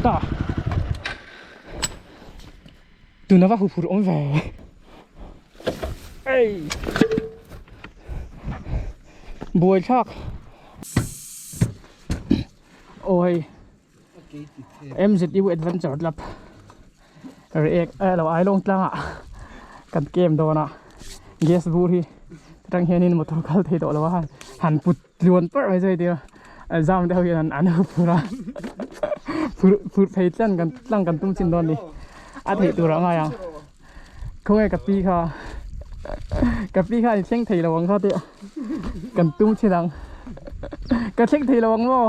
ta tu nó vào hụt hụt ôm về ê bùi chắc ôi em dịch yêu adventure lắm rồi ekเราไอ้ลงตั้งอ่ะกันเกมโดนอ่ะ guess บูที่ตั้งเฮียนี่มาทำกันที่โดนแล้วว่าหันปุดล้วนเปิดไว้ใจเดียวจำได้ยังอันนั้นพูดละพูดเพจกันตั้งกันตุ้มชินโดนดิอาทิตย์ตัวละไงอ่ะเขาไอ้กับปีค่ะเช่งทีระวังเขาเตะกันตุ้มชินังกันเช่งทีระวังว่า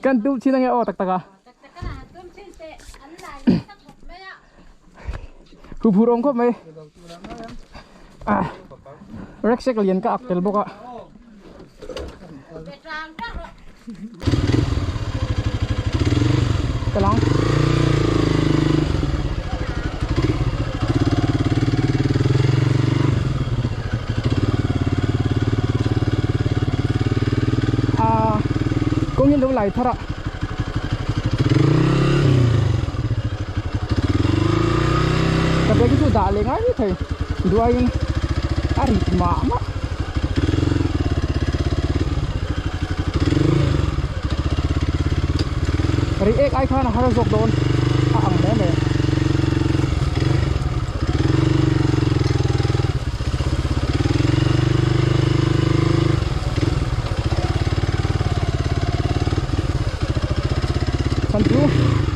กันตุ้มชินังไงโอ้ตักอ่ะคือพูดองค์ครบไหมเร็กเซ็กเลียนก็อักเตลบกอ่ะกำลังcũng như lúc này thôi ạ tapi itu dah lengah ni thei dua ini hari mak hari ek ai khana har jok don ang ne ne santu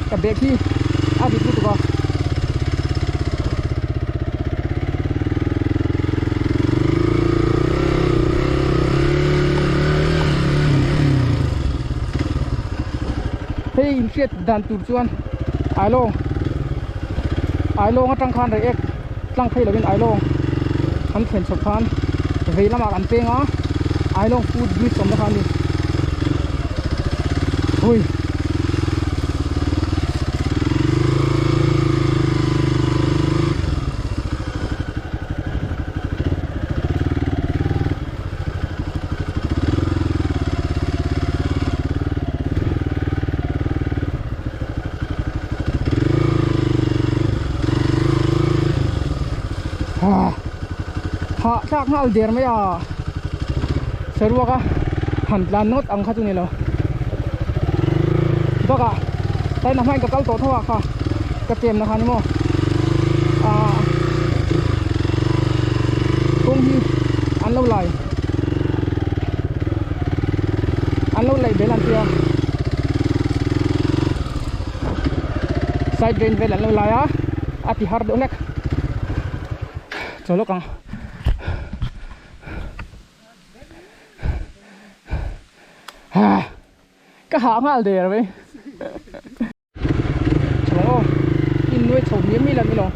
ka beki adi tu ka hey shit dan tur chuan ai long atang khan re ek tlang phei lovin ai long an thlen chop khan veilama an penga ai long food bridge om da khan ni hui chắc hal der mai à serwa ka hanlan not ang khatu ni lo baka tai na mai ka kal to thawa kha ka tem na khani mo kung hi an lo lai belan tia side drain vel an lo lai a ati har do lek cholo kang cái hãng hal đề rồi chồng in nuôi chồng miếng mi lần mi lo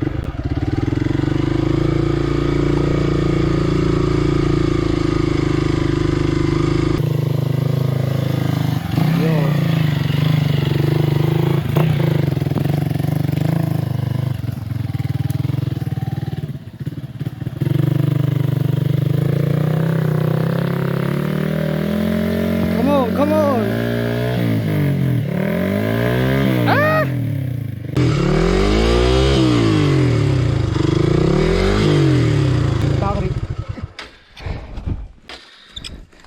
come on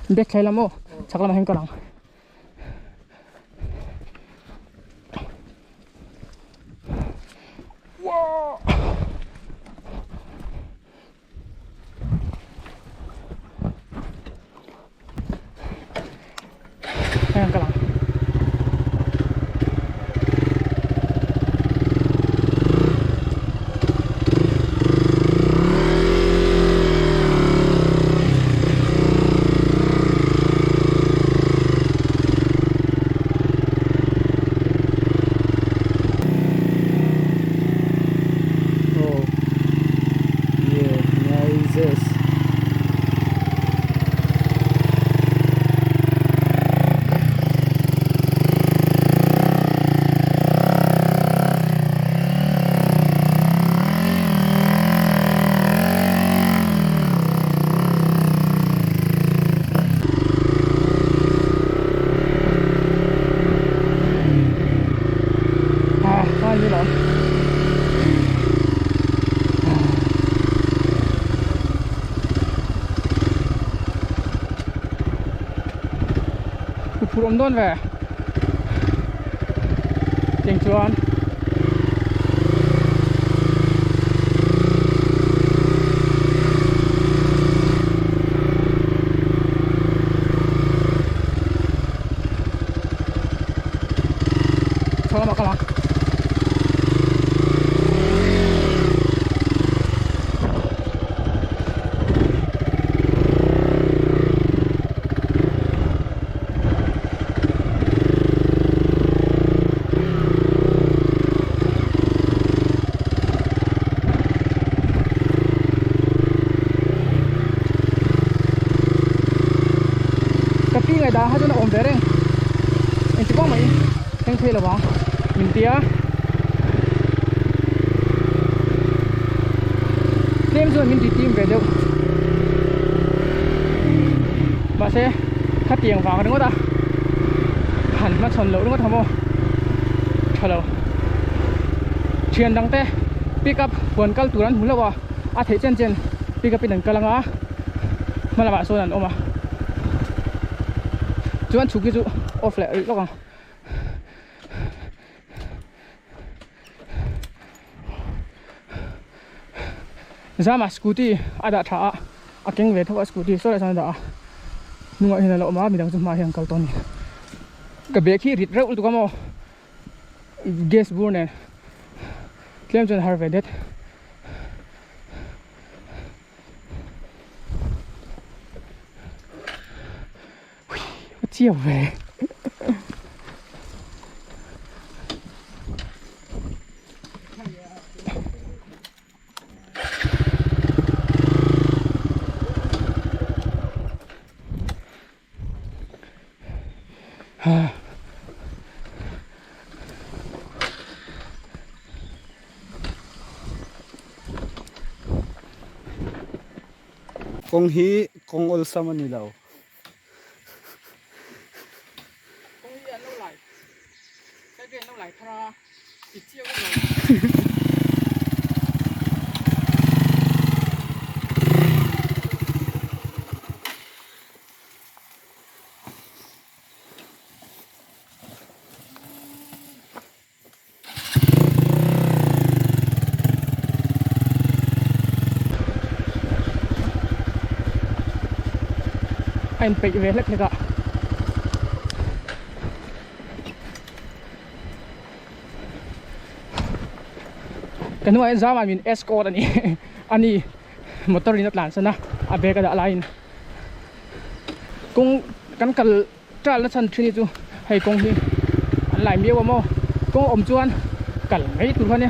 Bek khai lắm ô, chắc là hình cả lắm. Wow. Hình cả lắm. phù ôm đôn về tiếng chuan thôi mà các bạn ngày đó hai đứa nó ôm về đây anh chỉ có mấy anh thuê là bao mình tía thêm rồi mình đi tìm về đâu bà sẽ thắt tiền vào đúng không ta hẳn nó tròn lỗ đúng không không tròn lỗ chuyện đăng te pick up buồn cal turan hula wa a thế chen chen pick up in kalanga mà là bạn số lần ôm à chú ăn chú kia chú off lại lúc nào ra mà scooty ada thả à kinh về thôi scooty số lại sao đó nhưng mà hiện tại lộ má mình đang dùng máy hàng cầu tôn cái bé khi rít rau tụi con mò gas burn này xem cho harvest đấy chiều về con hi con ol samani lao anh bị về lắc lắc cái này ra mà mình escort anh đi motor đi nát làn sana à bé cái đã lại cũng cắn cල් trả là chân chuyên chú hay cũng đi anh lại miêu mà cũng ôm chuan cල් mấy tụi con nhé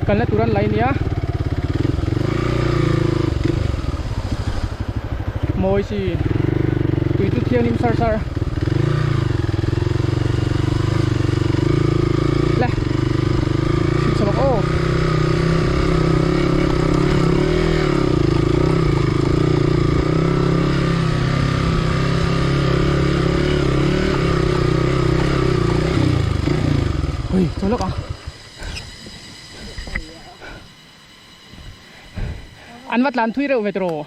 cl là tụi con lại nhé môi gì tụi tụi theo nim sar sar lẹ xin chào ô ui cho lúc à anh vắt lan thui rồi về rồi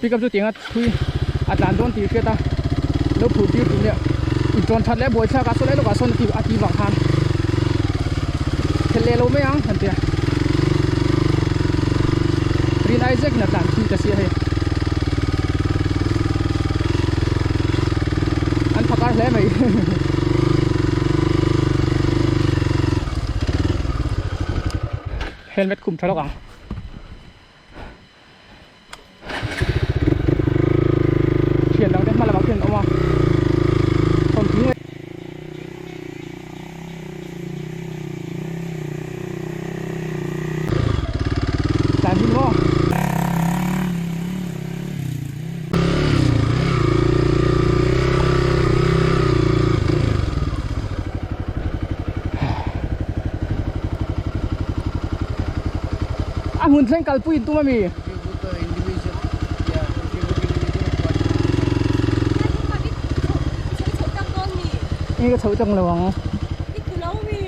pick up cho tiếng thui Atlan don ti kheta lo phu ti tu ne ton that le boi tha ka so le lo ka son ti ati wang han thele lo me ang han tia rin Isaac na tan ti ka si he an phakar le mai helmet kum thalok ang đang đến mà là bảo tiền ông à còn thứ này làm gì nữa à hun sen kalpuin tu mamiนี่ก็เฉาจังหลวงนี่คือเรามี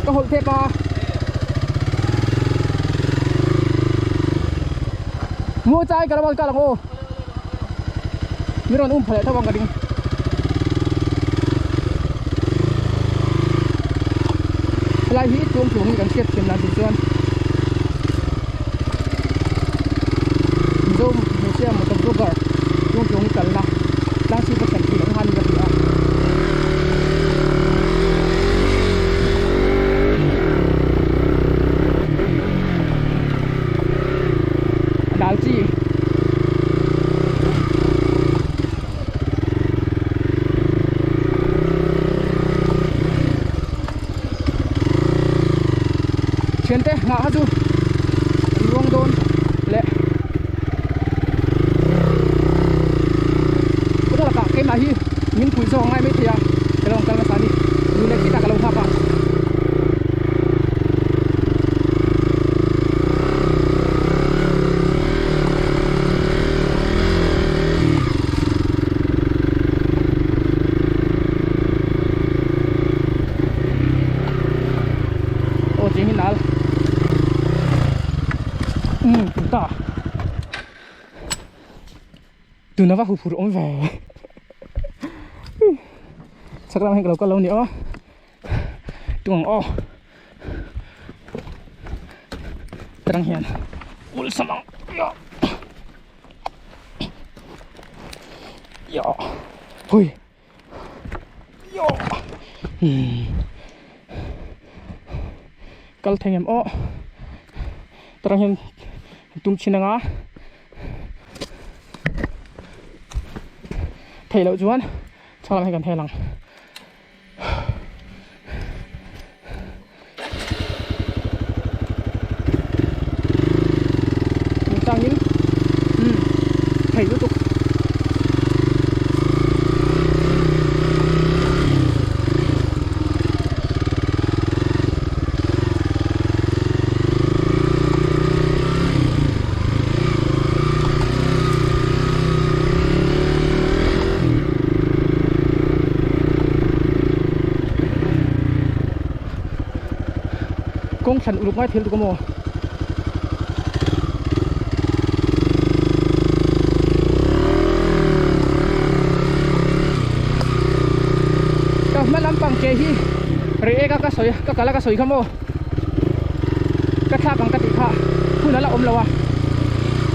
ก็หดเทปะมัวใจกระบวนการละโง่ มีรอนเพลถ้าวังกระดิ่งลายฮีทช่วงกันเชียดเชียมนาจุดส่วนzoom Malaysia motor blogger chung kan la lang si pa kan ti lang han ga dia dal chi chen te nga ha chu luang don le cái mà hi những cùi rong ngay mấy thì à cái lòng căn là đi như này kita kalau apa oh chính hinal ta tu nó vào hụt ống về sắc làm hành cái lâu nữa tuồng o terang hian ul samang yo hui yo kal theng em o terang hian tum chinanga thầy lậu chuan sao làm hay cần thầy lằng sang những thầy tiếp tục công sản lục ngay thêm tụi mồ malam pang kehi re ka soi ka kala ka soi khamo ka tha kang ka ti kha phuna la om lawa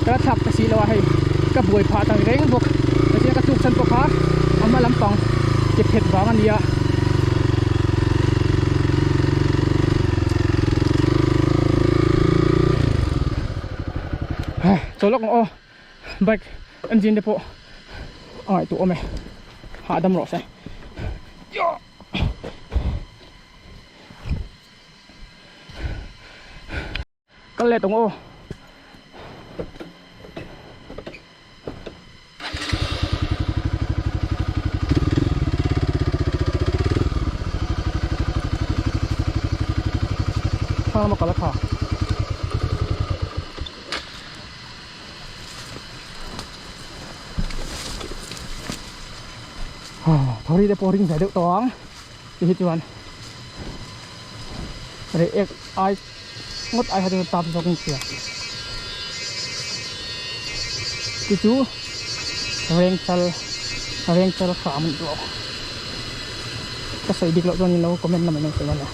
ka thap ka si lawa hai ka buai pha tang reng bok ka sia ka tuk san po kha amma lam pang ke phet wa ngania cholok o bike engine depo ai tu ome ha dam ro sai cái lệ tổng ô sao mà có lẽ hả thôi đi để po ring giải được toán thì hết chuyện để ai ngất ai hay tạm cho công việc cái chú reng chal khá mình rồi cái sợi đi lộ cho nhìn lâu comment là mình nói là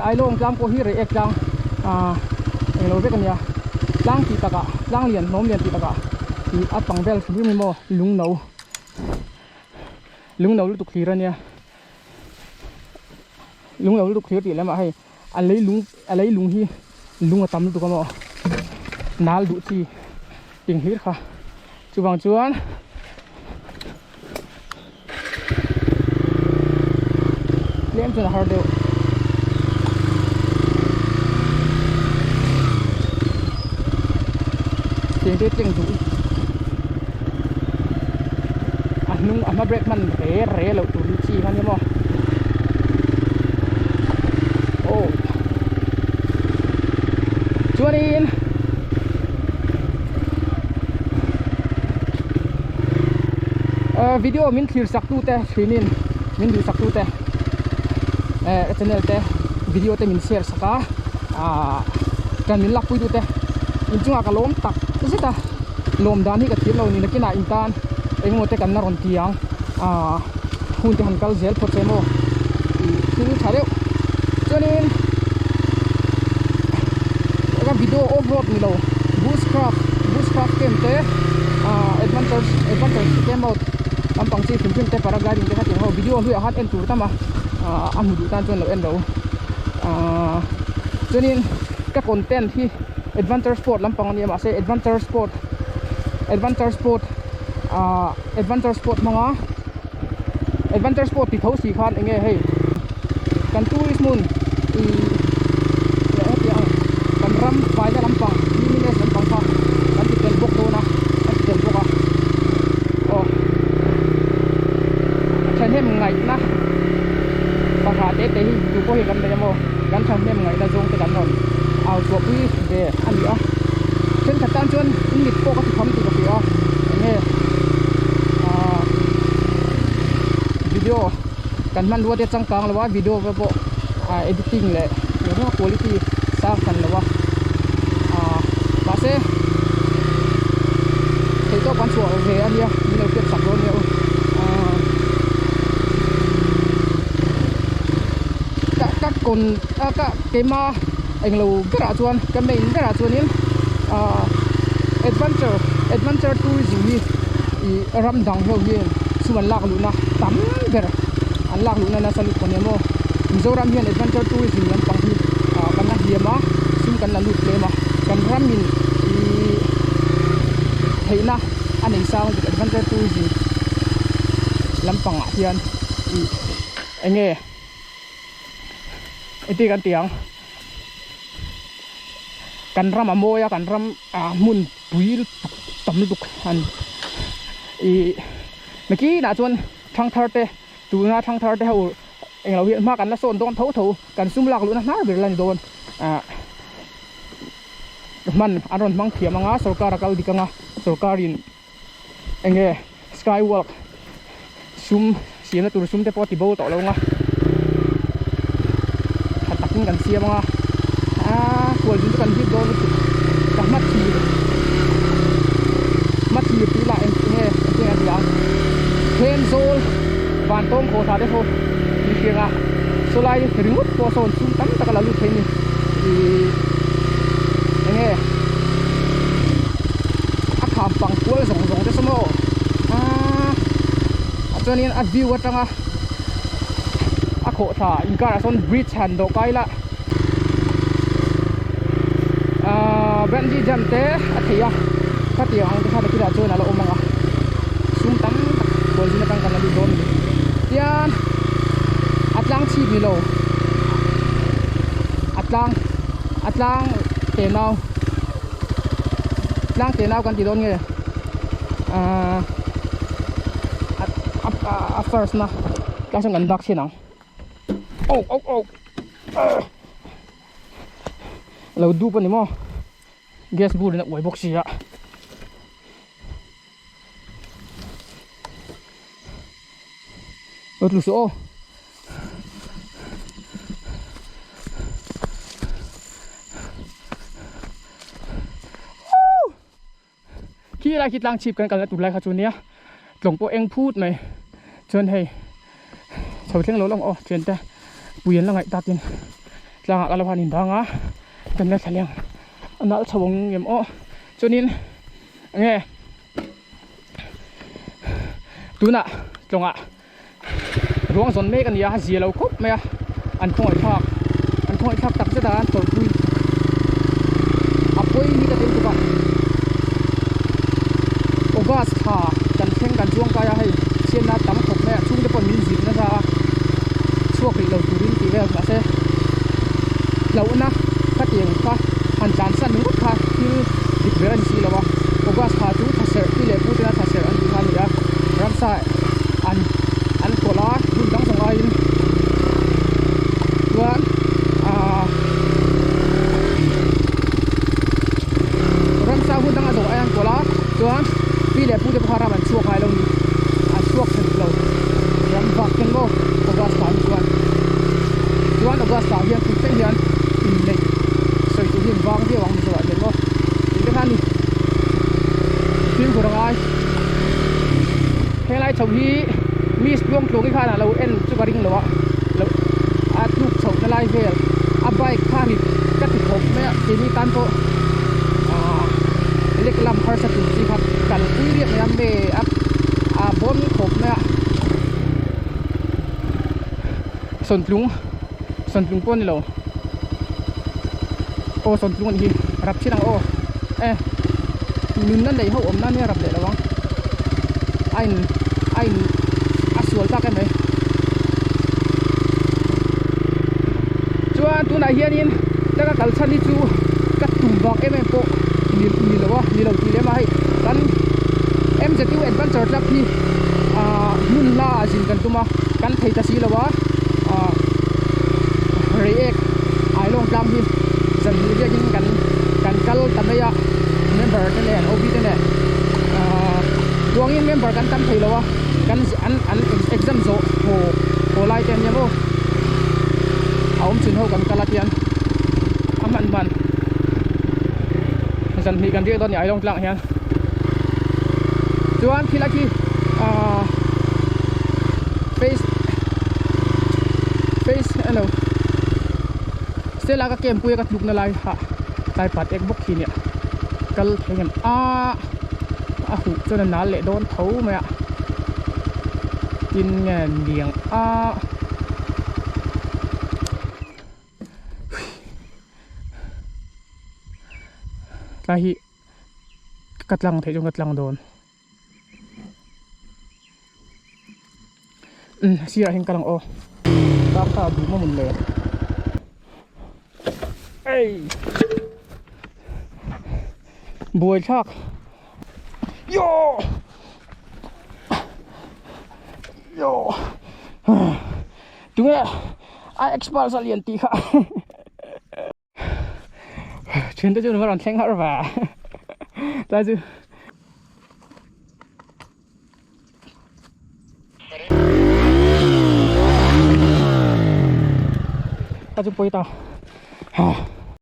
ai long jam ko hi re ek jang ai lo ve kan ya jang ti taka jang lian nom lian ti taka ti apang bel mi mo lung no lu tu khira nia lung no lu khira ti lama hai alei lung hi lung atam tu ka mo nal du chi ting hlir kha chuwang chuan lem chu har deu tiếng tết tiếng rủi nung mà break man ré lậu tụi chi hắn nhá mo ô chuan in video min thir sak tu te thinin min du sak tu te channel te video te min share saka kan min lak pui tu te in chunga ka lom tak zita lom dan hi ka thir lo ni na kina in tan engo te kan na ron tiang hun te han kal zel pho chemo thil thare chonin ka video off road ni lo bushcraft kem te adventures kem out lampang chi phim te paragliding te ha ting ho video hu a hat en tur tama amu du tan chon lo en lo chonin ka content hi adventure sport lampang ni ma se adventure sport manga adventure sport ti thosi khan enge hei kan tourist mun kan ram pai da lampang minutes lampang pa kan ti ken bok do na kan ken boka chen hem ngai na pa ha te hi tu ko hi kan de mo kan chen hem ngai da jong te kan nonเอาตัวพี่เดอันนี้เช่นขัดตามจนนิดโปก็ที่ทำติดกับพี่นี่วิดีโอกันมันรู้ว่าจะจังกลางหรือว่าวิดีโอแบบediting เลยหรือว่า quality สร้างกันหรือว่ามาเซ่เฮ้ยตัวกันชัวร์โอเคอันนี้มีเราเก็บสักรถเนี่ยcác con các cái ma anh lâu cái ra chuan cái main cái ra chuan in adventure tourism hi ram dang heo hi suman lak lu na tam ber an lak lu na na salut kon yamo Mizoram hian adventure tourism lam pang hi kan na hiama sim kan na lut le ma kan ram min theina anei sang adventure tourism lam pang a hian enge iti kan tiang kan ram amoya kan ram mun puil tam luk han meki na chuan thang thar te tu na thang thar te ho englo hi ma kan la son don tho kan sum lak lu na nar ber lan don man aron mang thiam anga sarkar kal dikanga sarkarin enge skywalk sum siana tur sum te poti bol to lo nga hatakin kan siam anga kual din kan hit do ka mat thi pi la en nge en yang hen zol van tom ko tha de ho ni kinga so lai ringut po son sum tam ta kala lu the ni nge a kham pang kual zong te samo chonin a view atanga a kho tha in kar son bridge han do kai la Bandi jam te athia khati ang te khati da chona lo omanga sum tam bol jina tang kana di don tian atlang chi ni lo atlang te nau kan ti don nge first na ka sang gan bak sinang lâu du pa ni mo gas bu na wai box ya ot lu so khi lại kít lang chipกันกันตุlại kha chu nia tlong po eng phut mai chon hei chau theng lo long o chen ta puyen la ngai ta tin tlang a la phanin danga kan la thaliang anal chawong ngem o chonin nge tuna tlonga ruang zon me kan ya zilo khop me an khoi thak tak se dan tor pui apoi ni ka tin ba ogas tha kan theng kan chuang ka ya hei chen na tam khop me chung de pon min zit na sa chuak ri lo turin ti ve ma se lo na ka tiang ka han chan san ni kha thil dik veran si lawa ogas tha chu thaser ti le pu na thaser an di han ya ram sa an kola hun dang song ai tuan ram sa hun dang ado ai an kola tuan pi le pu de phara man chuak hai lo ni a chuak wang mi so len mo in ka ni phim của ai hay lại chồng hi mis buông xuống cái kha là lâu en cho cái đinh lâu lâu lúc chồng nó lại về bay kha ni cắt thịt hộp mấy thì ni tan toเล็กลำพาร์สตุสิครับกันที่เรียกยามเบบนขบเนี่ยส่วนลุงป้นนี่เราโอ้ส่วนลุงนี่รับชิ้นโอ้นุ่นนั่นเลยเขาอมนั่นเนี่ยรับเลยระวังไอ้สวนซักกันไหมจวนตัวไหนเฮียนี่แล้วก็กัลชันนี่จูกัดตุ่มบอกโปนี่เราทีเดียวมาให้กันจะติวแอดเวนเจอร์ครับที่มุ่นล่าจินกันตัวมากันไทยตะซีแล้ววะเรียกไอ้ลงกลางที่สันนิษฐานยิงกันกัลตั้มเลยเมมเบอร์นั่นแหละโอบีนั่นแหละดวงยิงเมมเบอร์กันตั้มไทยแล้ววะกันอันเอ็กซัมโซโหไล่เต็มยังโอ้เอาชิ้นเท่ากันกันละเทียนมันสันนิษฐานที่ตอนนี้ไอ้ลงกลางเฮียจวนที่ละที่face อะไรเสร็จแล้วก็เกมปุยกับลูกนั่นเลยฮะตายปัดเอ็กบุกขี้เนี่ยก็เห็นหูจนนั้นเลยโดนเท้าไหมอ่ะกินเงินเลี้ยงลาฮิกัดลังเทจงกัดลังโดนเสียเห็นกำลังตามตาดูมาหมดเลยบวยชักโยจุงเอ๋ไอเอ็กซ์พอร์ตสลีนตีค่ะเชิญตัวจุนมาลองแข่งหรือเปล่าได้จูอาจจะไปต่อ